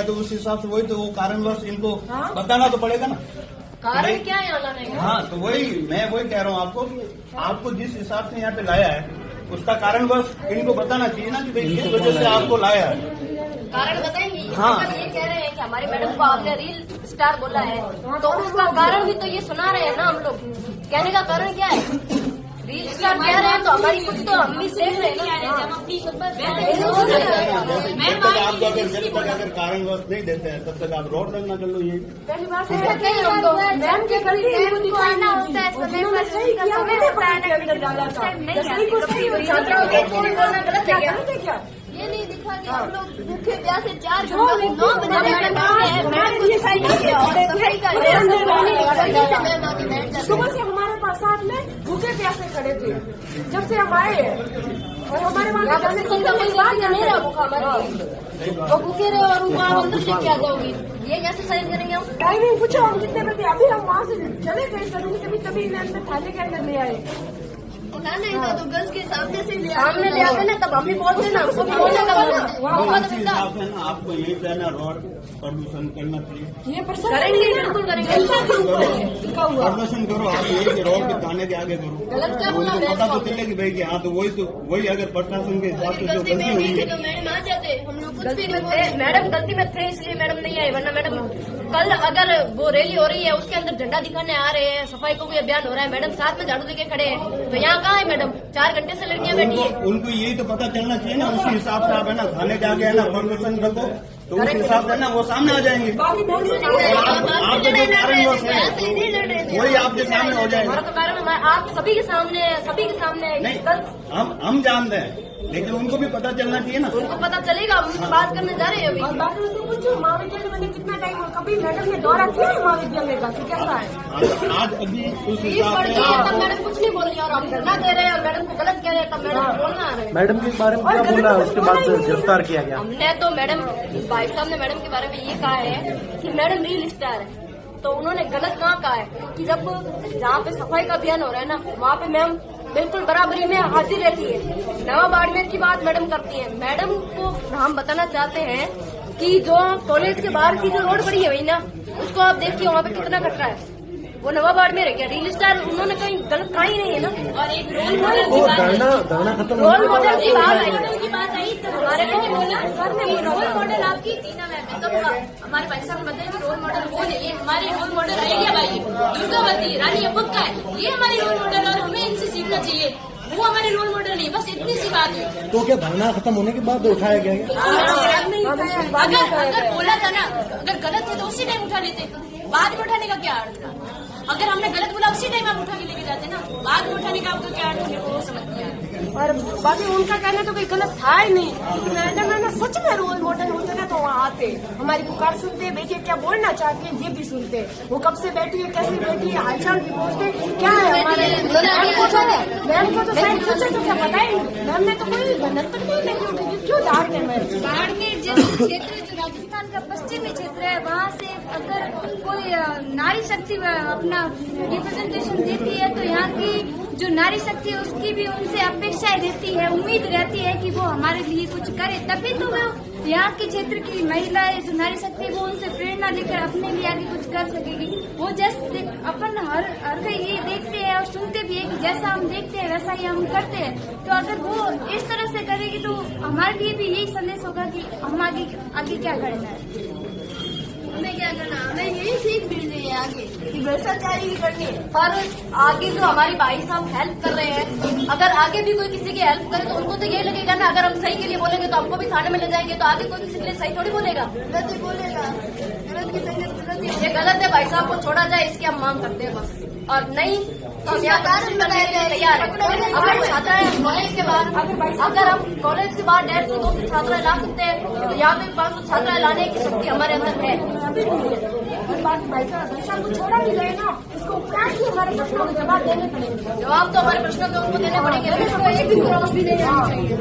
तो उस हिसाब से वही तो वो कारणवश इनको बताना तो पड़ेगा ना। कारण क्या है यहाँ लाने का? हाँ, तो मैं वही कह रहा हूँ आपको कि आपको जिस हिसाब से यहाँ पे लाया है उसका कारणवश इनको बताना चाहिए ना कि भाई किस वजह से आपको लाया है। कारण बताएंगे। हाँ। ये कह रहे हैं कि हमारी मैडम को आपने रील स्टार बोला है, तो उसका कारण भी तो ये सुना रहे हैं ना हम लोग। कहने का कारण क्या है? रील स्टार कह रहे हैं तो हमारी कुछ तो हम भी देख रहे हैं ना। अगर कारणवश नहीं देते हैं तब तक आप रोड रखना कर लो। ये पहली बात मैम के गलती आना होता है, समय पर सही गलत है क्या? ये नहीं दिखा कि हम लोग भूखे प्यासे 4 घंटे 9 बजे सुबह से हमारे पास साथ में भूखे प्यासे खड़े थे जब से हम आए, और हमारे वहाँ जाने से कोई बात नहीं रहा। भूखा वो भूखे रहे और उनको आप अंदर से क्या जाओगी? ये कैसे साइन करेंगे हम? टाइमिंग पूछो हम कितने बजे? अभी हम वहाँ से चले गए सर, तभी थाने के अंदर ले आए। तो गर्ल्स के सामने से सामने ले आते ना, तब हम भी बोलते ना, उसको भी बोलने का ना आपको यही कहना रोड प्रदूषण करना चाहिए। ये करेंगे, बिल्कुल करेंगे। प्रदूषण करो आप, यही रोड के थाने के आगे करो। गलत क्या बोला? पता तो चलेगी भाई कि हाँ, तो वही अगर प्रशासन के हिसाब से जो गलती हुई है तो मैडम आ जाते। हम लोग कुछ भी नहीं बोलते। मैडम गलती में थे इसलिए मैडम नहीं आए, वरना मैडम कल अगर वो रैली हो रही है उसके अंदर झंडा दिखाने आ रहे हैं, सफाई को भी अभियान हो रहा है, मैडम साथ में झाड़ू लेके खड़े हैं, तो यहाँ कहाँ है मैडम? 4 घंटे से लड़कियां बैठी है। उनको यही तो पता चलना चाहिए ना, उसी हिसाब से आप है ना थाने के आगे है ना प्रदूषण रखो, तो उस हिसाब से ना वो सामने आ जाएंगे। वही आपके सामने हो जाएगा। आप सभी के सामने नहीं, हम जानते हैं, लेकिन उनको भी पता चलना चाहिए ना। उनको पता चलेगा, हम उनसे बात करने जा रहे हैं अभी। और डॉक्टर से पूछो महाविद्यालय में कितना टाइम हो, कभी मैडम ने दौरा किया है महाविद्यालय का? कैसा है आज अभी उस फीस हिसाब बढ़ से गई है, तब मैडम कुछ नहीं बोल रही और हम धरना दे रहे हैं और मैडम को गलत कह रहे हैं, तब मैडम बोलना आ रहे हैं। मैडम के बारे में क्या बोला, उसके बाद गिरफ्तार किया गया? हमने तो मैडम भाई साहब ने मैडम के बारे में ये कहा है कि मैडम रील स्टार है, तो उन्होंने गलत कहाँ कहा है कि जब जहाँ पे सफाई का अभियान हो रहा है ना, वहाँ पे मैम बिल्कुल बराबरी में हाजिर रहती है। नवा बाड़मेर की बात मैडम करती है। मैडम को हम बताना चाहते हैं कि जो कॉलेज के बाहर की जो रोड बनी हुई ना, उसको आप देखिए वहाँ पे कितना कचरा है। वो नवा बाड़मेर है क्या? रील स्टार उन्होंने कहीं गलत कहा ही नहीं है ना। और एक रोल मॉडल की बात आई तो हमारे को बोला सर ने, रोल मॉडल आपकी टीना मैम है, तो हमारे भाई साहब ने बताया कि रोल मॉडल कौन है? ये हमारे रोल मॉडल आइडिया भाई दुर्गावती रानी अब्बक्का है, ये हमारे रोल मॉडल और हमें इनसे सीखना चाहिए। वो हमारे रोल मॉडल नहीं, बस इतनी सी बात है। तो क्या धरना खत्म होने के बाद उठाया गया? अगर बोला था ना, अगर गलत है तो उसी टाइम उठा लेते, बाद में उठाने का क्या अर्थ था? अगर हमने गलत बोला उसी टाइम आप उठा के लेके जाते ना, बाद में उठाने का आपको क्या अर्थ है वो समझ नहीं आ रहा। और बाकी उनका कहना तो कोई गलत था ही नहीं। मैडम है ना, सच में रोल मॉडल होते ना तो वहाँ आते, हमारी पुकार सुनते, बेटियां क्या बोलना चाहती है ये भी सुनते, वो कब से बैठी है, कैसे बैठी है, हालचाल भी पूछते, क्या है हमारे मैम को तो शायद पूछे तो क्या बताए। मैम ने तो कोई गलत तक नहीं, क्यों डांटते मैम? बाड़मेर जैसे क्षेत्र जो राजस्थान का पश्चिमी क्षेत्र है, वहाँ से अगर कोई नारी शक्ति अपना रिप्रेजेंटेशन देती है तो यहाँ की जो नारी शक्ति है उसकी भी उनसे अपेक्षाएं रहती है, उम्मीद रहती है कि वो हमारे लिए कुछ करे, तभी तो वो यहाँ के क्षेत्र की महिलाएं जो नारी शक्ति है वो उनसे प्रेरणा लेकर अपने लिए आगे कुछ कर सकेगी। वो जैसे अपन हर कोई ये देखते हैं और सुनते भी है कि जैसा हम देखते हैं वैसा ही हम करते हैं, तो अगर वो इस तरह से करेगी तो हमारे लिए भी यही संदेश होगा कि हम आगे क्या करना है, हमें क्या करना, हमें यही सीख मिल रही है आगे कि भ्रष्टाचारी ही करनी है। पर आगे जो हमारे भाई साहब हेल्प कर रहे हैं, अगर आगे भी कोई किसी की हेल्प करे तो उनको तो यही लगेगा ना, अगर हम सही के लिए बोलेंगे तो हमको भी थाने में ले जाएंगे, तो आगे कोई किसी के लिए सही थोड़ी बोलेगा, गलत ही बोलेगा। गलत की संगत गलत ही। ये गलत है, भाई साहब को छोड़ा जाए इसकी हम मांग करते हैं बस, और नहीं तो हम यहाँ कारण बनाए गए तैयार है। अगर छात्रा है कॉलेज के बाहर, अगर हम कॉलेज के बाहर 150-200 छात्राएं ला सकते हैं तो यहाँ पे 500 छात्राएं लाने की शक्ति हमारे अंदर है। और बाकी भाई साहब को छोड़ा भी गए ना, इसको उपरांत ही हमारे प्रश्नों के जवाब देने पड़ेंगे। जवाब तो हमारे प्रश्नों के उनको देने पड़ेंगे, एक भी जवाब भी देने चाहिए।